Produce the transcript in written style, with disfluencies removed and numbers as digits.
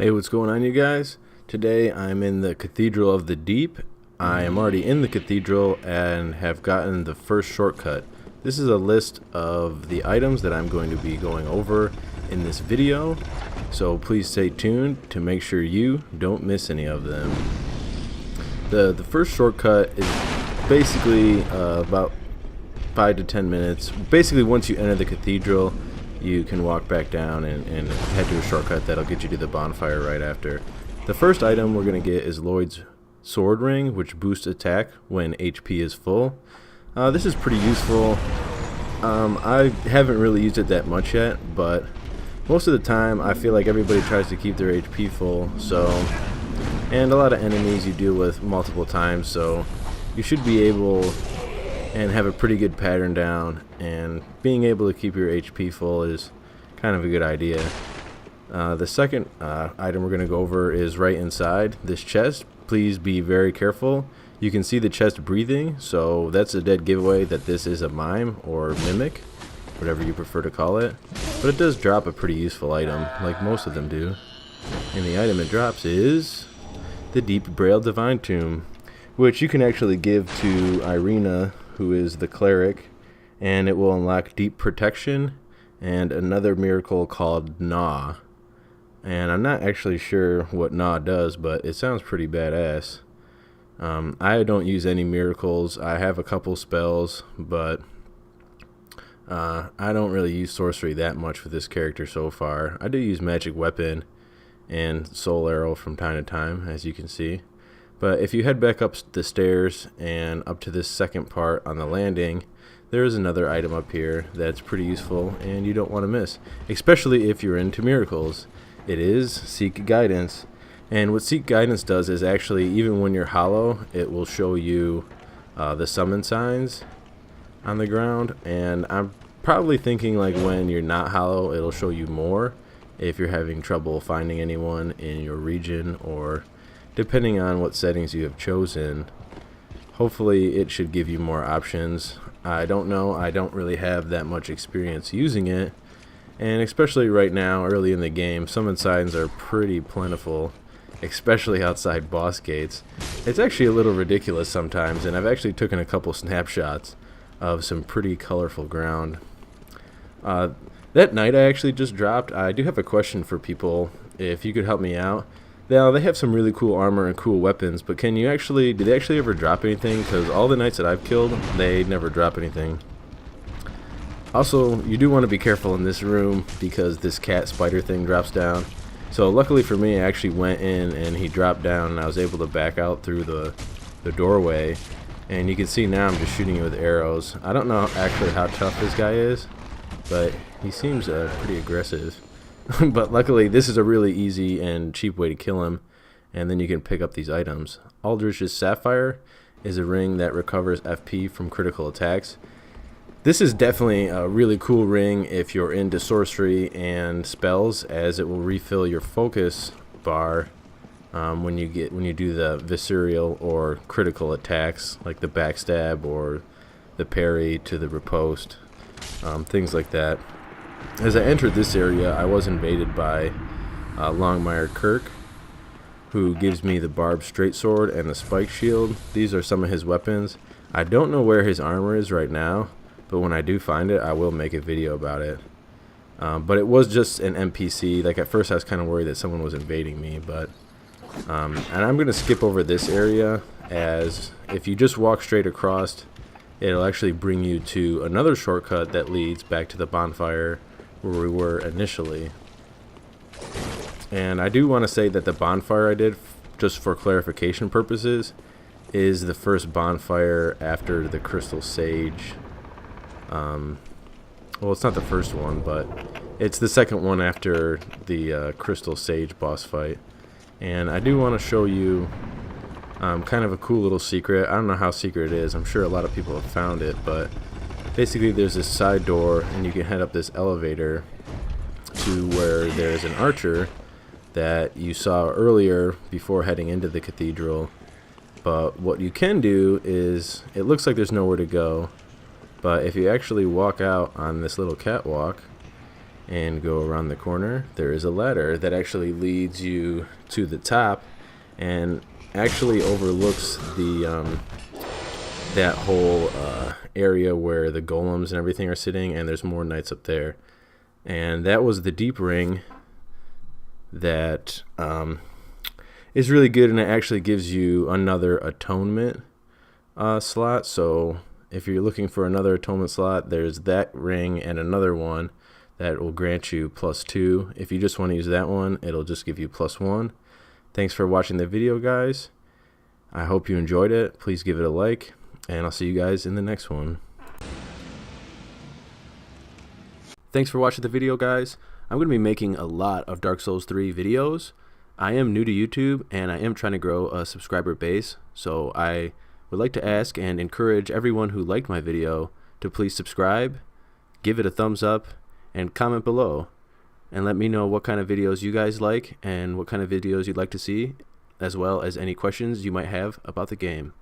Hey, what's going on, you guys? Today I'm in the Cathedral of the Deep. I am already in the cathedral and have gotten the first shortcut. This is a list of the items that I'm going to be going over in this video, so please stay tuned to make sure you don't miss any of them. The first shortcut is basically about 5 to 10 minutes. Basically, once you enter the cathedral, you can walk back down and head to a shortcut that'll get you to the bonfire right after. The first item we're going to get is Lloyd's sword ring, which boosts attack when HP is full. This is pretty useful. I haven't really used it that much yet, but most of the time I feel like everybody tries to keep their HP full, and a lot of enemies you deal with multiple times, so you should be able and have a pretty good pattern down, and being able to keep your HP full is kind of a good idea. The second item we're going to go over is right inside this chest. Please be very careful. You can see the chest breathing, so that's a dead giveaway that this is a mime or mimic, whatever you prefer to call it. But it does drop a pretty useful item, like most of them do. And the item it drops is the Deep Braille Divine Tome, which you can actually give to Irina, who is the cleric, and it will unlock deep protection and another miracle called Gnaw. And I'm not actually sure what Gnaw does, but it sounds pretty badass. I don't use any miracles. I have a couple spells, but I don't really use sorcery that much with this character so far. I do use magic weapon and soul arrow from time to time, as you can see. But if you head back up the stairs and up to this second part on the landing, there is another item up here that's pretty useful and you don't want to miss, especially if you're into miracles. It is Seek Guidance. And what Seek Guidance does is actually, even when you're hollow, it will show you the summon signs on the ground. And I'm probably thinking like when you're not hollow, it'll show you more if you're having trouble finding anyone in your region, or depending on what settings you have chosen. Hopefully it should give you more options. I don't know. I don't really have that much experience using it. And especially right now, early in the game, summon signs are pretty plentiful, especially outside boss gates. It's actually a little ridiculous sometimes, and I've actually taken a couple snapshots of some pretty colorful ground. That night I actually just dropped. I do have a question for people, if you could help me out. Now, they have some really cool armor and cool weapons, but did they actually ever drop anything? Because all the knights that I've killed, they never drop anything. Also, you do want to be careful in this room because this cat spider thing drops down. So luckily for me, I actually went in and he dropped down and I was able to back out through the doorway. And you can see now I'm just shooting you with arrows. I don't know actually how tough this guy is, but he seems pretty aggressive. But luckily, this is a really easy and cheap way to kill him, and then you can pick up these items. Aldrichs' Saphire is a ring that recovers FP from critical attacks. This is definitely a really cool ring if you're into sorcery and spells, as it will refill your focus bar when you do the visceral or critical attacks, like the backstab or the parry to the riposte, things like that. As I entered this area, I was invaded by Kirk, who gives me the barbed straight sword and the spike shield. These are some of his weapons. I don't know where his armor is right now, but when I do find it, I will make a video about it. But it was just an NPC. Like, at first I was kind of worried that someone was invading me, but and I'm going to skip over this area, as if you just walk straight across, it'll actually bring you to another shortcut that leads back to the bonfire where we were initially. And I do want to say that the bonfire I did, just for clarification purposes, is the first bonfire after the Crystal Sage. Well, it's not the first one, but it's the second one after the Crystal Sage boss fight. And I do want to show you kind of a cool little secret. I don't know how secret it is. I'm sure a lot of people have found it, but basically there's this side door and you can head up this elevator to where there's an archer that you saw earlier before heading into the cathedral. But what you can do is, it looks like there's nowhere to go, but if you actually walk out on this little catwalk, and go around the corner, there is a ladder that actually leads you to the top and actually overlooks the that whole area where the golems and everything are sitting, and there's more knights up there. And that was the deep ring that is really good, and it actually gives you another atonement slot. So if you're looking for another atonement slot, there's that ring and another one that will grant you +2. If you just want to use that one, it'll just give you +1. Thanks for watching the video, guys. I hope you enjoyed it. Please give it a like, and I'll see you guys in the next one. Thanks for watching the video, guys. I'm going to be making a lot of Dark Souls 3 videos. I am new to YouTube, and I am trying to grow a subscriber base, so I would like to ask and encourage everyone who liked my video to please subscribe, give it a thumbs up, and comment below, and let me know what kind of videos you guys like and what kind of videos you'd like to see, as well as any questions you might have about the game.